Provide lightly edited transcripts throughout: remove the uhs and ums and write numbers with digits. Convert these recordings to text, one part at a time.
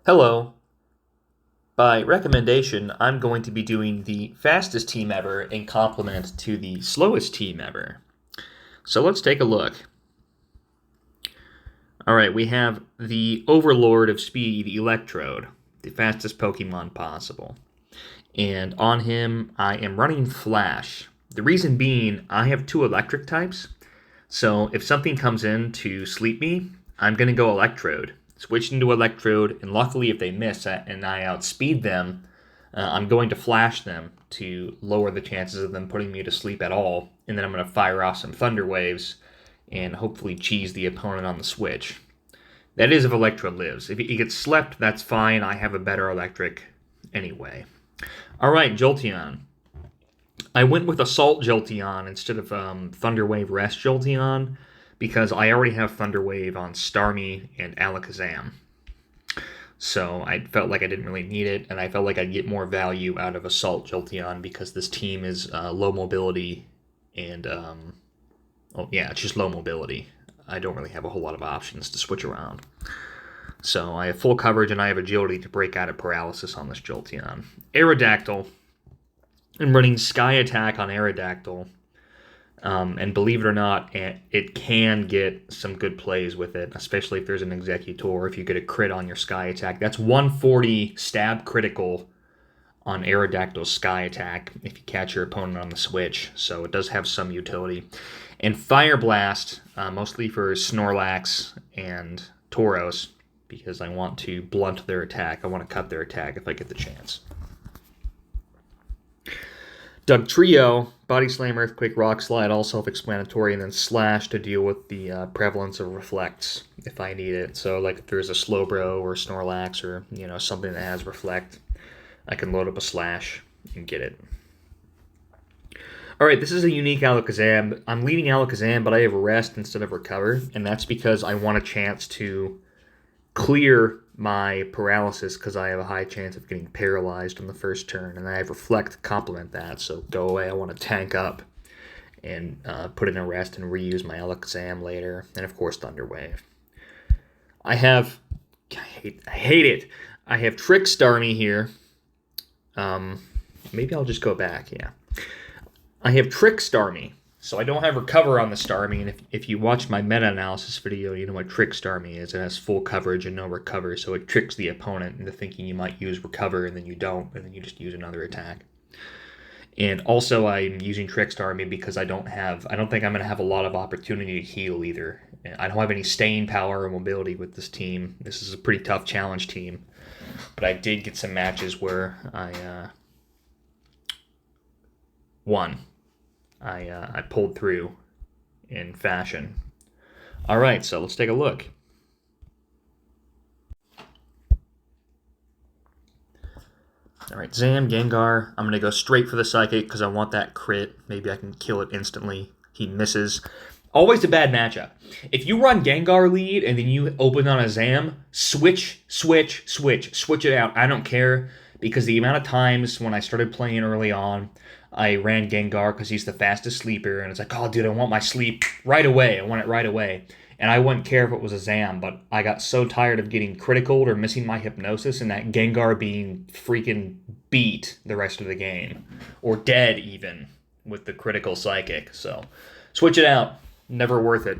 Hello. By recommendation, I'm going to be doing the fastest team ever in complement to the slowest team ever. So let's take a look. All right, we have the Overlord of Speed, Electrode, the fastest Pokemon possible. And on him, I am running Flash. The reason being, I have two electric types. So if something comes in to sleep me, I'm going to go Electrode. Switch into Electrode, and luckily if they miss and I outspeed them, I'm going to Flash them to lower the chances of them putting me to sleep at all. And then I'm going to fire off some Thunder Waves and hopefully cheese the opponent on the switch. That is if Electrode lives. If he gets slept, that's fine. I have a better Electric anyway. All right, Jolteon. I went with Assault Jolteon instead of Thunder Wave Rest Jolteon because I already have Thunder Wave on Starmie and Alakazam. So I felt like I didn't really need it, and I felt like I'd get more value out of Assault Jolteon because this team is low mobility and, it's just low mobility. I don't really have a whole lot of options to switch around. So I have full coverage and I have agility to break out of paralysis on this Jolteon. Aerodactyl. I'm running Sky Attack on Aerodactyl. And believe it or not, it can get some good plays with it, especially if there's an Executor. If you get a crit on your Sky Attack, that's 140 stab critical on Aerodactyl's Sky Attack if you catch your opponent on the switch. So it does have some utility. And Fire Blast, mostly for Snorlax and Tauros, because I want to blunt their attack. I want to cut their attack if I get the chance. Dugtrio, Body Slam, Earthquake, Rock Slide, all self-explanatory, and then Slash to deal with the prevalence of Reflects if I need it. So, like, if there's a Slowbro or Snorlax or, something that has Reflect, I can load up a Slash and get it. Alright, this is a unique Alakazam. I'm leading Alakazam, but I have Rest instead of Recover, and that's because I want a chance to clear my paralysis because I have a high chance of getting paralyzed on the first turn, and I have Reflect to complement that, so go away. I want to tank up and put in a Rest and reuse my Alakazam later, and of course Thunder Wave. I hate it. I have Trick Starmie here. Maybe I'll just go back, yeah. I have Trick Starmie. So I don't have Recover on the Starmie, and if you watch my meta-analysis video, you know what Trick Starmie is. It has full coverage and no Recover, so it tricks the opponent into thinking you might use Recover, and then you don't, and then you just use another attack. And also I'm using Trick Starmie because I don't think I'm going to have a lot of opportunity to heal either. I don't have any staying power or mobility with this team. This is a pretty tough challenge team. But I did get some matches where I won. I pulled through in fashion. All right, so let's take a look. All right, Zam, Gengar. I'm going to go straight for the Psychic because I want that crit. Maybe I can kill it instantly. He misses. Always a bad matchup. If you run Gengar lead and then you open on a Zam, switch it out. I don't care because the amount of times when I started playing early on, I ran Gengar because he's the fastest sleeper, and it's like, oh, dude, I want my sleep right away. I want it right away. And I wouldn't care if it was a Zam, but I got so tired of getting critical or missing my Hypnosis and that Gengar being freaking beat the rest of the game. Or dead, even, with the critical Psychic. So, switch it out. Never worth it.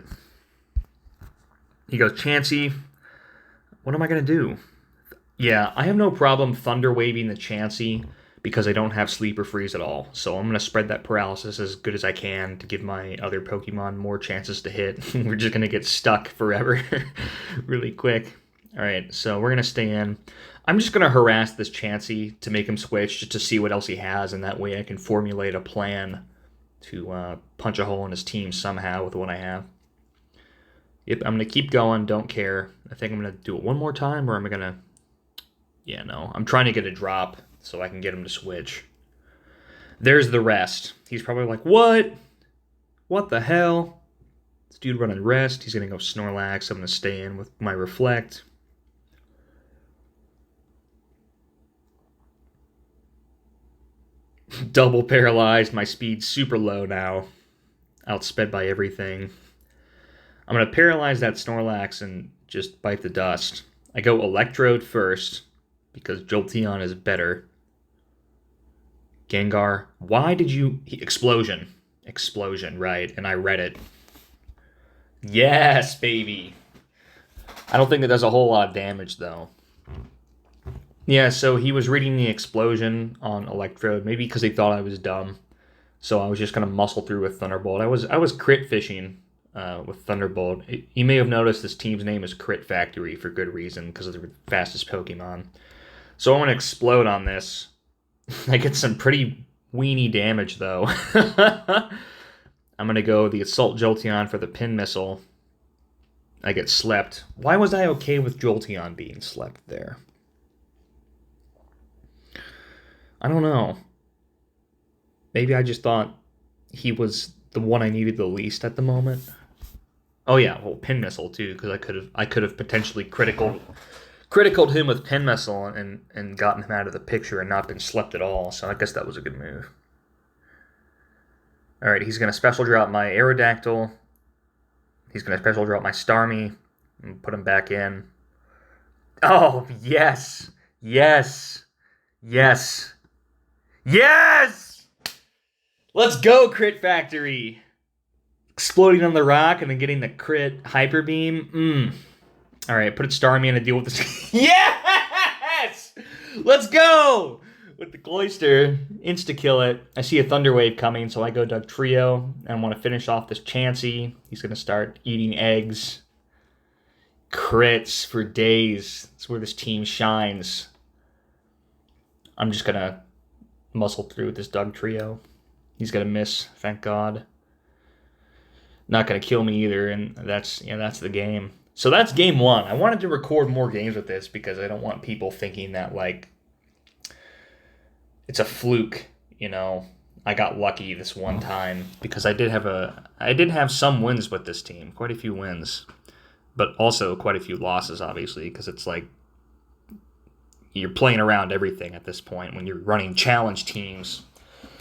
He goes, Chansey. What am I going to do? Yeah, I have no problem Thunder Waving the Chansey because I don't have Sleep or Freeze at all. So I'm going to spread that paralysis as good as I can to give my other Pokemon more chances to hit. We're just going to get stuck forever really quick. All right, so we're going to stay in. I'm just going to harass this Chansey to make him switch just to see what else he has, and that way I can formulate a plan to punch a hole in his team somehow with what I have. Yep, I'm going to keep going, don't care. I think I'm going to do it one more time, or am I going to... Yeah, no. I'm trying to get a drop so I can get him to switch. There's the Rest. He's probably like, what? What the hell? This dude running Rest. He's going to go Snorlax. I'm going to stay in with my Reflect. Double paralyzed. My speed's super low now. Outsped by everything. I'm going to paralyze that Snorlax and just bite the dust. I go Electrode first because Jolteon is better. Gengar, why did you... Explosion. Explosion, right. And I read it. Yes, baby. I don't think it does a whole lot of damage, though. Yeah, so he was reading the Explosion on Electrode, maybe because he thought I was dumb. So I was just going to muscle through with Thunderbolt. I was crit fishing with Thunderbolt. You may have noticed this team's name is Crit Factory for good reason, because of the fastest Pokemon. So I want to explode on this. I get some pretty weenie damage, though. I'm going to go the Assault Jolteon for the Pin Missile. I get slept. Why was I okay with Jolteon being slept there? I don't know. Maybe I just thought he was the one I needed the least at the moment. Oh yeah, well, Pin Missile too, because I could have potentially criticaled him with Pin Missile and gotten him out of the picture and not been slept at all. So I guess that was a good move. All right, he's gonna special drop my Aerodactyl. He's gonna special drop my Starmie and put him back in. Oh yes, yes, yes, yes! Let's go, Crit Factory! Exploding on the rock and then getting the crit Hyper Beam. Alright, put Starmie in to deal with this. Yes! Let's go! With the Cloyster. Insta-kill it. I see a Thunder Wave coming, so I go Dugtrio. And I want to finish off this Chansey. He's going to start eating eggs. Crits for days. That's where this team shines. I'm just going to muscle through with this Dugtrio. He's going to miss, thank God. Not going to kill me either, and that's the game. So that's game one. I wanted to record more games with this because I don't want people thinking that, like, it's a fluke, you know. I got lucky this one time because I did have some wins with this team, quite a few wins, but also quite a few losses, obviously, because it's like you're playing around everything at this point when you're running challenge teams.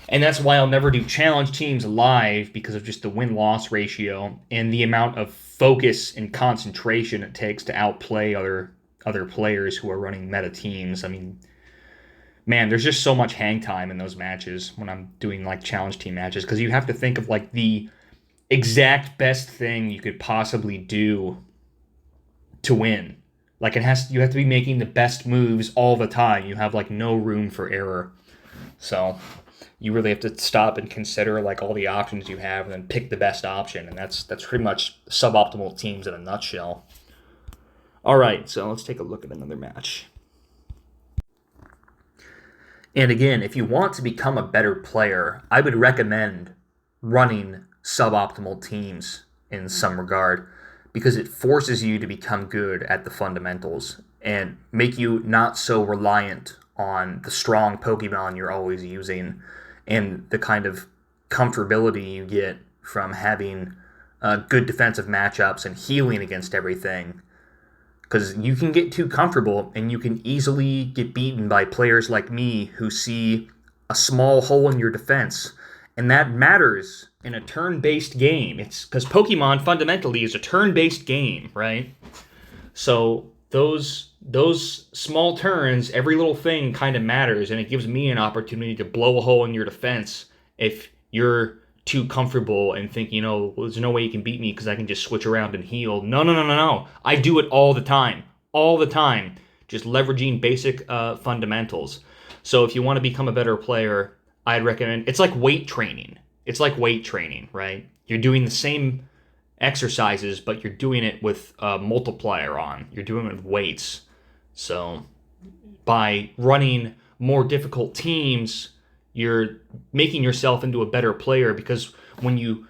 And that's why I'll never do challenge teams live, because of just the win-loss ratio and the amount of focus and concentration it takes to outplay other players who are running meta teams. I mean, man, there's just so much hang time in those matches when I'm doing like challenge team matches, because you have to think of like the exact best thing you could possibly do to win. Like you have to be making the best moves all the time. You have like no room for error. So you really have to stop and consider like all the options you have and then pick the best option. And that's pretty much suboptimal teams in a nutshell. All right, so let's take a look at another match. And again, if you want to become a better player, I would recommend running suboptimal teams in some regard, because it forces you to become good at the fundamentals and make you not so reliant on the strong Pokemon you're always using and the kind of comfortability you get from having good defensive matchups and healing against everything. Because you can get too comfortable and you can easily get beaten by players like me who see a small hole in your defense. And that matters in a turn-based game. It's because Pokemon fundamentally is a turn-based game, right? So those small turns, every little thing kind of matters, and it gives me an opportunity to blow a hole in your defense if you're too comfortable and think, well, there's no way you can beat me because I can just switch around and heal. No. I do it all the time. Just leveraging basic fundamentals. So if you want to become a better player, I'd recommend, it's like weight training. Right? You're doing the same exercises, but you're doing it with a multiplier on. You're doing it with weights. So by running more difficult teams, you're making yourself into a better player, because when you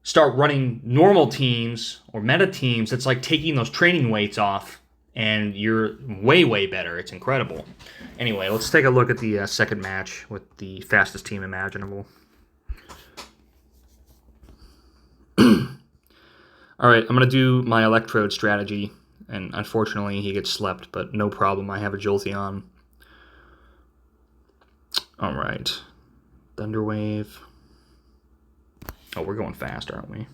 start running normal teams or meta teams, it's like taking those training weights off and you're way, way better. It's incredible. Anyway, let's take a look at the second match with the fastest team imaginable. All right, I'm going to do my Electrode strategy, and unfortunately he gets slept, but no problem. I have a Jolteon. All right. Thunder Wave. Oh, we're going fast, aren't we?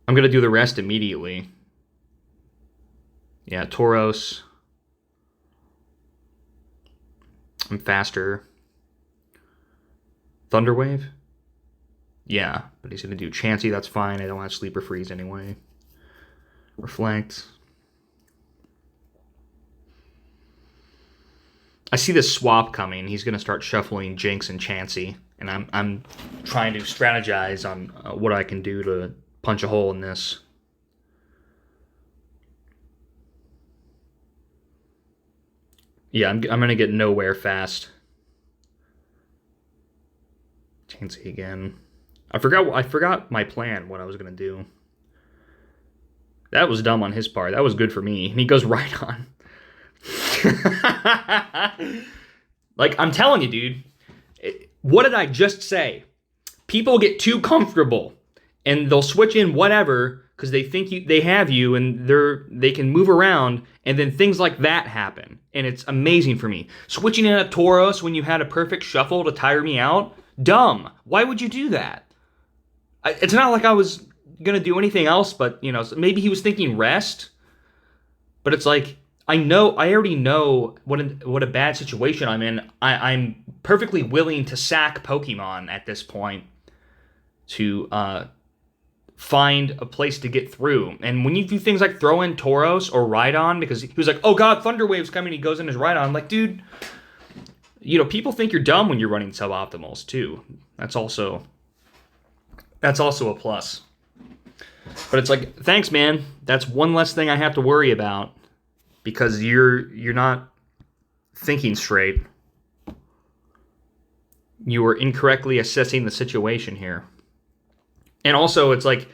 I'm going to do the rest immediately. Yeah, Tauros. I'm faster. Thunderwave? Yeah, but he's going to do Chansey. That's fine. I don't want Sleeper Freeze anyway. Reflect. I see this swap coming. He's going to start shuffling Jinx and Chansey. And I'm trying to strategize on what I can do to punch a hole in this. Yeah, I'm going to get nowhere fast. Chansey again. I forgot my plan, what I was going to do. That was dumb on his part. That was good for me. And he goes right on. Like, I'm telling you, dude. What did I just say? People get too comfortable and they'll switch in whatever because they think they have you and they can move around, and then things like that happen. And it's amazing for me. Switching in a Tauros when you had a perfect shuffle to tire me out? Dumb. Why would you do that? It's not like I was going to do anything else, but, you know, maybe he was thinking rest. But it's like, I already know what a bad situation I'm in. I'm perfectly willing to sack Pokemon at this point to find a place to get through. And when you do things like throw in Tauros or Rhydon, because he was like, oh god, Thunder Wave's coming, he goes in his Rhydon. I'm like, dude, you know, people think you're dumb when you're running suboptimals too. That's also a plus. But it's like, thanks, man. That's one less thing I have to worry about because you're not thinking straight. You are incorrectly assessing the situation here. And also, it's like,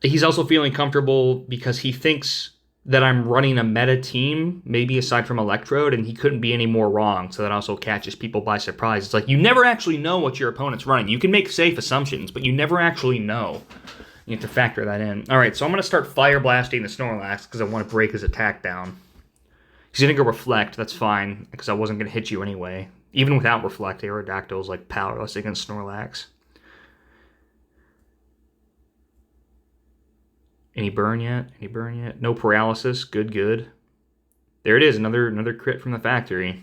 he's also feeling comfortable because he thinks that I'm running a meta team, maybe aside from Electrode, and he couldn't be any more wrong, so that also catches people by surprise. It's like, you never actually know what your opponent's running. You can make safe assumptions, but you never actually know. You have to factor that in. All right, so I'm going to start Fire Blasting the Snorlax because I want to break his attack down. He's going to go Reflect, that's fine, because I wasn't going to hit you anyway. Even without Reflect, Aerodactyl's like powerless against Snorlax. Any burn yet? Any burn yet? No paralysis. Good, good. There it is. Another crit from the factory.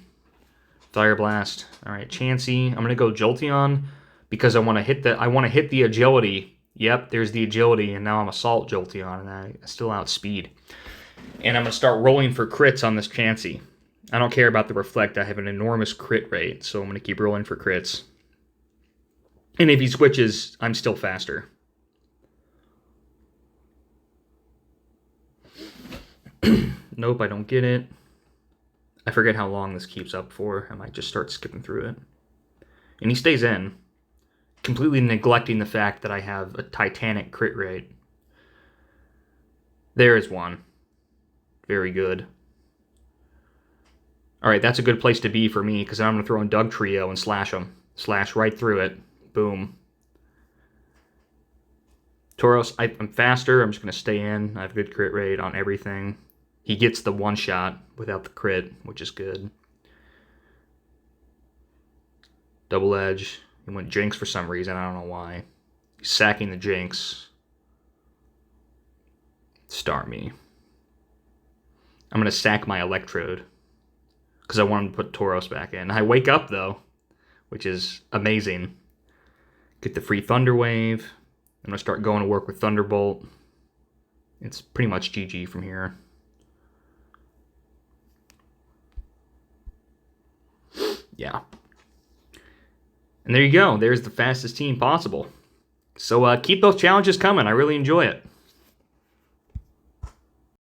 Fire Blast. All right, Chansey. I'm gonna go Jolteon because I want to hit the agility. Yep, there's the agility, and now I'm Assault Jolteon, and I still outspeed. And I'm gonna start rolling for crits on this Chansey. I don't care about the Reflect. I have an enormous crit rate, so I'm gonna keep rolling for crits. And if he switches, I'm still faster. Nope, I don't get it. I forget how long this keeps up for. I might just start skipping through it. And he stays in, completely neglecting the fact that I have a titanic crit rate. There is one. Very good. Alright, that's a good place to be for me, because I'm going to throw in Doug Trio and slash him. Slash right through it. Boom. Tauros, I'm faster. I'm just going to stay in. I have a good crit rate on everything. He gets the one shot without the crit, which is good. Double Edge. He went Jinx for some reason. I don't know why. He's sacking the Jinx. Starmie. I'm going to sack my Electrode because I wanted to put Tauros back in. I wake up, though, which is amazing. Get the free Thunder Wave. I'm going to start going to work with Thunderbolt. It's pretty much GG from here. Yeah. And there you go. There's the fastest team possible. So keep those challenges coming. I really enjoy it.